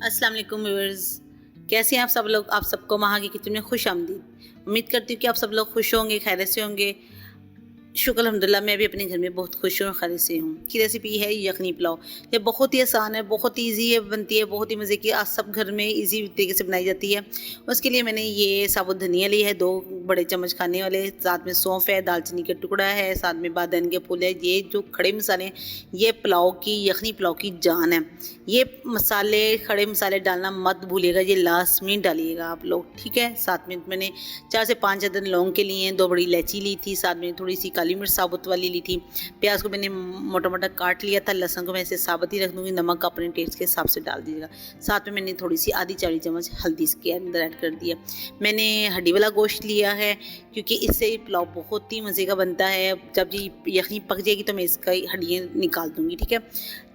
अस्सलाम वालेकुम व्यूअर्स। कैसे हैं आप सब लोग? आप सबको वहाँ की किचन में खुश आमदीद। उम्मीद करती हूँ कि आप सब लोग खुश होंगे, खैरियत से होंगे। शुक्र अल्हम्दुलिल्लाह मैं भी अपने घर में बहुत खुश हूँ और खैरियत से हूँ। की रेसिपी है यखनी पुलाव। ये बहुत ही आसान है, बहुत ईजी है, बनती है, बहुत ही मज़े की। आज सब घर में ईजी तरीके से बनाई जाती है। उसके लिए मैंने ये साबुत धनिया ली है 2 बड़े चम्मच खाने वाले, साथ में सौंफ है, दालचीनी का टुकड़ा है, साथ में बादन के फूल है। ये जो खड़े मसाले हैं, ये पुलाव की यखनी पुलाव की जान है। ये मसाले, खड़े मसाले डालना मत भूलिएगा, ये लास्ट में डालिएगा आप लोग, ठीक है। साथ में मैंने 4 से 5 अदद लौंग के लिए 2 बड़ी इलायची ली थी, साथ में थोड़ी सी काली मिर्च साबुत वाली ली थी। प्याज को मैंने मोटा मोटा काट लिया था, लहसुन को मैं ऐसे साबुत ही रख दूँगी, नमक अपने टेस्ट के हिसाब से डाल दीजिएगा। साथ में मैंने थोड़ी सी आधी चौड़ी चम्मच हल्दी इसके अंदर ऐड कर दिया। मैंने हड्डी वाला गोश्त लिया है क्योंकि इससे पुलाव बहुत ही मज़े का बनता है। जब ये यखनी पक जाएगी तो मैं इसका हड्डियाँ निकाल दूँगी, ठीक है।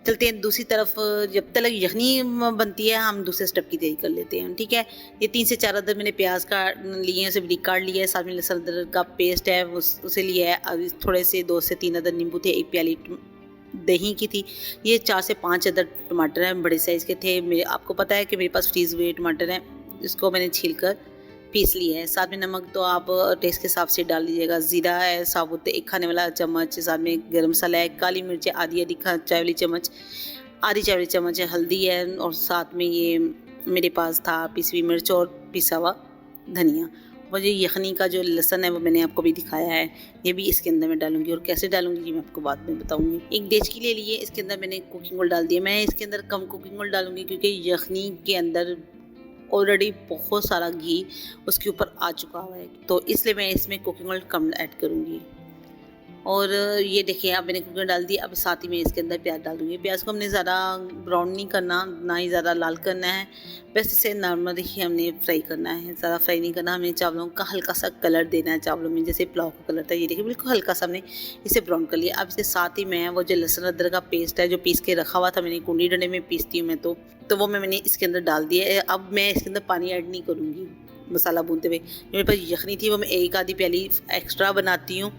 चलते हैं दूसरी तरफ। जब तक यखनी बनती है हम दूसरे स्टेप की तैयारी कर लेते हैं, ठीक है। ये 3 से 4 अदद मैंने प्याज का लिए हैं, उसे बारीक काट लिया है। साथ में लहसुन अदरक का पेस्ट है उसे लिया है। अब थोड़े से 2 से 3 अदद नींबू थे, 1 प्याली दही की थी। ये 4 से 5 अदद टमाटर हैं, बड़े साइज़ के थे मेरे। आपको पता है कि मेरे पास फ्रीज़ हुए टमाटर हैं, इसको मैंने छील कर पीस लिया है। साथ में नमक तो आप टेस्ट के हिसाब से डाल लीजिएगा। ज़ीरा है साबुत 1 खाने वाला चम्मच, साथ में गरम मसाला है, काली मिर्च आधी चाय वाली चम्मच, आधी चाय वाली चम्मच है, हल्दी है, और साथ में ये मेरे पास था पिसी हुई मिर्च और पिसा हुआ धनिया। और ये यखनी का जो लहसुन है वो मैंने आपको भी दिखाया है, ये भी इसके अंदर मैं डालूंगी। और कैसे डालूंगी ये मैं आपको बाद में बताऊंगी। एक देचकी ले लिए, इसके अंदर मैंने कुकिंग ऑयल डाल दिया। मैं इसके अंदर कम कुकिंग ऑयल डालूंगी क्योंकि यखनी के अंदर ऑलरेडी बहुत सारा घी उसके ऊपर आ चुका हुआ है, तो इसलिए मैं इसमें कुकिंग ऑयल कम ऐड करूँगी। और ये देखिए अब मैंने कुकर डाल दी। अब साथ ही में इसके अंदर प्याज डाल दूँगी। प्याज को हमने ज़्यादा ब्राउन नहीं करना, ना ही ज़्यादा लाल करना है, बस इसे नॉर्मल ही हमने फ्राई करना है, ज़्यादा फ्राई नहीं करना। हमें चावलों का हल्का सा कलर देना है चावलों में, जैसे पुलाव का कलर था। ये देखिए बिल्कुल हल्का सा हमने इसे ब्राउन कर लिया। अब इसके साथ ही मैं वो जो लहसुन अदरक का पेस्ट है जो पीस के रखा हुआ था, मैंने कूंडी डंडे में पीसती हूँ मैं, तो वो मैंने इसके अंदर डाल दिया है। अब मैं इसके अंदर पानी ऐड नहीं करूँगी मसाला भूनते हुए। मेरे पास यखनी थी वो मैं 1 आधी प्याली एक्स्ट्रा बनाती हूँ,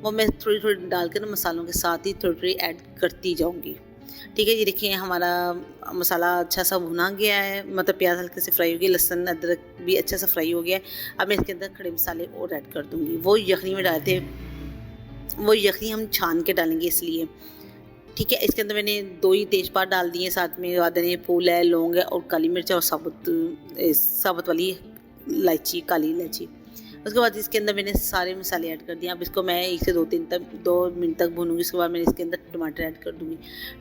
वो मैं थोड़ी थोड़ी डाल कर ना मसालों के साथ ही थोड़ी थोड़ी ऐड करती जाऊंगी, ठीक है। ये देखिए हमारा मसाला अच्छा सा भुना गया है, मतलब प्याज हल्के से फ्राई हो गया, लहसुन अदरक भी अच्छा सा फ्राई हो गया है। अब मैं इसके अंदर खड़े मसाले और ऐड कर दूंगी। वो यखनी में डालते, वो यखनी हम छान के डालेंगे इसलिए, ठीक है। इसके अंदर मैंने 2 ही तेज़पात डाल दिए, साथ में बादने फूल है, लौंग है और काली मिर्च और साबुत वाली इलायची, काली इलायची। उसके बाद इसके अंदर मैंने सारे मसाले ऐड कर दिए। अब इसको मैं 1 से 2 मिनट तक भूनूंगी। उसके बाद मैंने इसके अंदर टमाटर ऐड कर दूंगी।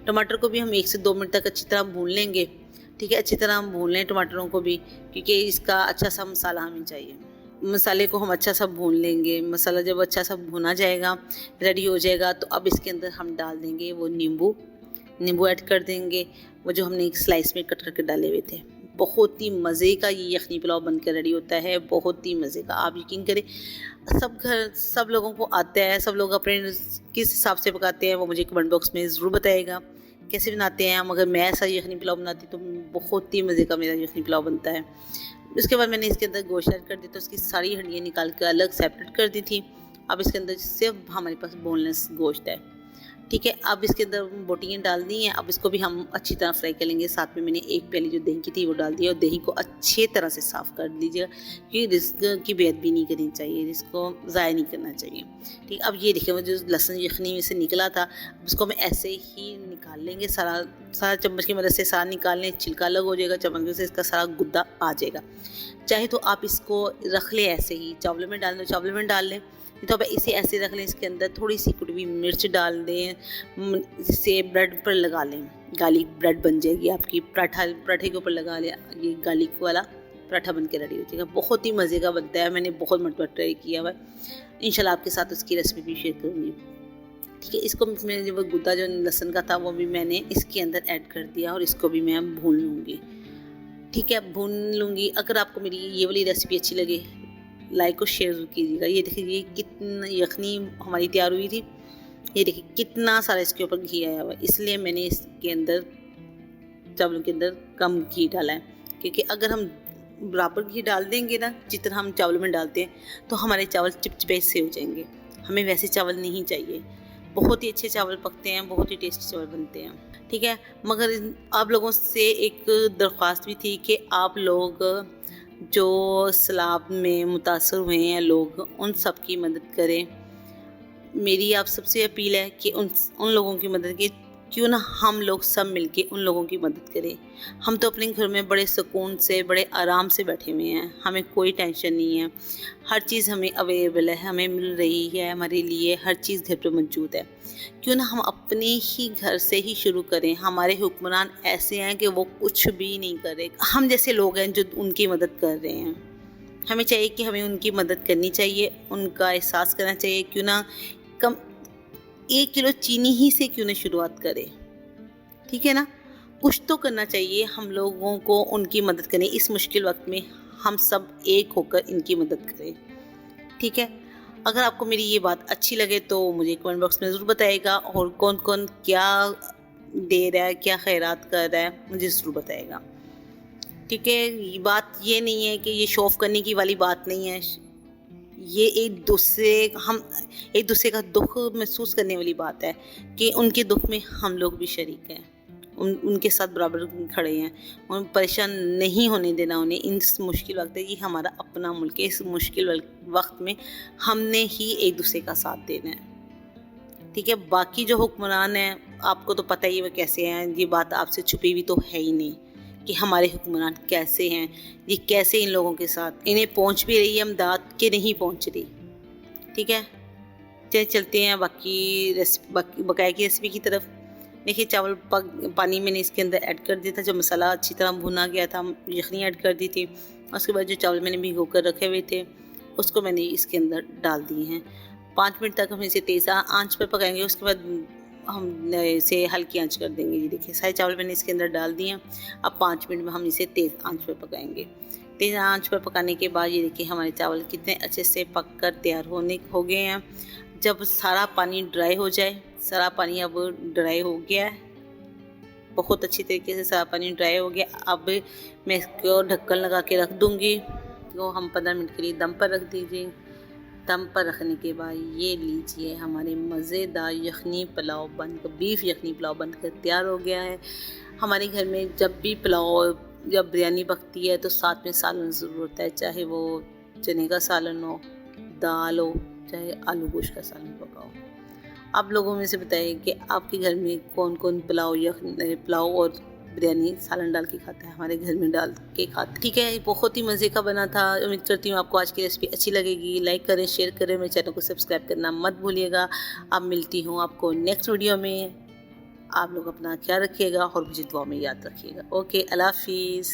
टमाटर को भी हम 1 से 2 मिनट तक अच्छी तरह भून लेंगे, ठीक है। अच्छी तरह हम भून लें टमाटरों को भी, क्योंकि इसका अच्छा सा मसाला हमें चाहिए। मसाले को हम अच्छा सा भून लेंगे। मसाला जब अच्छा सा भुना जाएगा, रेडी हो जाएगा, तो अब इसके अंदर हम डाल देंगे वो नींबू ऐड कर देंगे, वो जो हमने एक स्लाइस में कट करके डाले हुए थे। बहुत ही मज़े का ये यखनी पुलाव बनकर रेडी होता है, बहुत ही मज़े का। आप यकीन करें सब लोगों को आता है, सब लोग अपने किस हिसाब से पकाते हैं वो मुझे कमेंट बॉक्स में ज़रूर बताइएगा कैसे बनाते हैं। मगर मैं ऐसा यखनी पुलाव बनाती तो बहुत ही मज़े का मेरा यखनी पुलाव बनता है। उसके बाद मैंने इसके अंदर गोश्त ऐड कर दिया, तो उसकी सारी हड्डियाँ निकाल कर अलग सेपरेट कर दी थी। अब इसके अंदर सिर्फ हमारे पास बोनलेस गोश्त है, ठीक है। अब इसके अंदर बोटियाँ डाल दी हैं। अब इसको भी हम अच्छी तरह फ्राई कर लेंगे। साथ में मैंने 1 प्याली जो दही की थी वो डाल दी, और दही को अच्छे तरह से साफ़ कर लीजिएगा क्योंकि रिस्क की बेअदबी नहीं करनी चाहिए, इसको ज़ाया नहीं करना चाहिए, ठीक। अब ये देखिए वो जो लहसुन यखनी में से निकला था, उसको हम ऐसे ही निकाल लेंगे। सारा चम्मच की मदद से सारा निकाल लें, छिलका अलग हो जाएगा, चम्मच से इसका सारा गुद्दा आ जाएगा। चाहे तो आप इसको रख लें ऐसे ही, चावलों में डाल दें चावलों में डाल लें, तो अब इसे ऐसे रख लें। इसके अंदर थोड़ी सी कुटी मिर्च डाल दें, जिससे ब्रेड पर लगा लें, गार्लिक ब्रेड बन जाएगी आपकी। पराठे के ऊपर लगा लें, ये गार्लिक वाला पराठा बन के रेडी हो जाएगा। बहुत ही मज़े का बनता है, मैंने बहुत मरतबा ट्राई किया हुआ है। इंशाल्लाह आपके साथ उसकी रेसिपी भी शेयर करूँगी, ठीक है। इसको मैंने जो गुद्दा जो लहसुन का था वो भी मैंने इसके अंदर ऐड कर दिया, और इसको भी मैं भून लूँगी, ठीक है, भून लूँगी। अगर आपको मेरी ये वाली रेसिपी अच्छी लगे, लाइक और शेयर ज़रूर कीजिएगा। ये देखिए ये कितना यखनी हमारी तैयार हुई थी। ये देखिए कितना सारा इसके ऊपर घी आया हुआ है, इसलिए मैंने इसके अंदर चावलों के अंदर कम घी डाला है, क्योंकि अगर हम बराबर घी डाल देंगे ना जितना हम चावलों में डालते हैं, तो हमारे चावल चिपचिपे से हो जाएंगे। हमें वैसे चावल नहीं चाहिए, बहुत ही अच्छे चावल पकते हैं, बहुत ही टेस्टी चावल बनते हैं। ठीक है, मगर आप लोगों से एक दरख्वास्त भी थी कि आप लोग जो सैलाब में मुतासर हुए हैं लोग, उन सब की मदद करें। मेरी आप सबसे अपील है कि उन लोगों की मदद की, क्यों ना हम लोग सब मिलके उन लोगों की मदद करें। हम तो अपने घर में बड़े सुकून से, बड़े आराम से बैठे हुए हैं, हमें कोई टेंशन नहीं है, हर चीज़ हमें अवेलेबल है, हमें मिल रही है, हमारे लिए हर चीज़ घर पे मौजूद है। क्यों ना हम अपने ही घर से ही शुरू करें। हमारे हुक्मरान ऐसे हैं कि वो कुछ भी नहीं करे, हम जैसे लोग हैं जो उनकी मदद कर रहे हैं। हमें चाहिए कि हमें उनकी मदद करनी चाहिए, उनका एहसास करना चाहिए। क्यों ना कम 1 किलो चीनी ही से क्यों ना शुरुआत करें, ठीक है ना। कुछ तो करना चाहिए हम लोगों को, उनकी मदद करें इस मुश्किल वक्त में। हम सब एक होकर इनकी मदद करें, ठीक है। अगर आपको मेरी ये बात अच्छी लगे तो मुझे कमेंट बॉक्स में ज़रूर बताइएगा, और कौन कौन क्या दे रहा है, क्या खैरात कर रहा है, मुझे ज़रूर बताइएगा, ठीक है। ये बात ये नहीं है कि ये शो ऑफ करने की वाली बात नहीं है, ये हम एक दूसरे का दुख महसूस करने वाली बात है कि उनके दुख में हम लोग भी शरीक हैं, उनके साथ बराबर खड़े हैं। उन परेशान नहीं होने देना उन्हें इस मुश्किल वक्त है। ये हमारा अपना मुल्क है, इस मुश्किल वक्त में हमने ही एक दूसरे का साथ देना है, ठीक है। बाकी जो हुक्मरान हैं आपको तो पता ही है वो कैसे हैं, ये बात आपसे छुपी हुई तो है ही नहीं कि हमारे हुक्मरान कैसे हैं, ये कैसे इन लोगों के साथ इन्हें पहुंच भी रही है इमदाद के नहीं पहुंच रही, ठीक है। चलते हैं बाकी बकाया की रेसिपी की तरफ। देखिए, चावल पानी मैंने इसके अंदर ऐड कर दिया था, जब मसाला अच्छी तरह भुना गया था, यखनी ऐड कर दी थी। उसके बाद जो चावल मैंने भिगो कर रखे हुए थे उसको मैंने इसके अंदर डाल दिए हैं। 5 मिनट तक हम इसे तेज़ आंच पर पकाएंगे, उसके बाद हम इसे हल्की आंच कर देंगे। ये देखिए, सारे चावल मैंने इसके अंदर डाल दिए हैं। अब 5 मिनट में हम इसे तेज़ आंच पर पकाएंगे। तेज़ आंच पर पकाने के बाद ये देखिए हमारे चावल कितने अच्छे से पक कर तैयार हो गए हैं। जब सारा पानी ड्राई हो जाए, सारा पानी अब ड्राई हो गया है, बहुत अच्छी तरीके से सारा पानी ड्राई हो गया। अब मैं इसको ढक्कन लगा के रख दूँगी, तो हम 15 मिनट के लिए दम पर रख दीजिए। दम पर रखने के बाद ये लीजिए, हमारे मज़ेदार यखनी पुलाव बनकर, बीफ यखनी पुलाव बनकर तैयार हो गया है। हमारे घर में जब भी पुलाव या बिरयानी पकती है तो साथ में सालन ज़रूर होता है, चाहे वो चने का सालन हो, दाल हो, चाहे आलू गोश्त का सालन पका हो। आप लोगों में से बताइए कि आपके घर में कौन कौन पुलाव और बिरयानी सालन डाल के खाता है। हमारे घर में डाल के खाते, ठीक है। बहुत ही मज़े का बना था। उम्मीद करती हूँ आपको आज की रेसिपी अच्छी लगेगी। लाइक करें, शेयर करें, मेरे चैनल को सब्सक्राइब करना मत भूलिएगा। अब मिलती हूँ आपको नेक्स्ट वीडियो में। आप लोग अपना ख्याल रखिएगा और मुझे दुआ में याद रखिएगा। ओके, अल्लाह हाफिज़।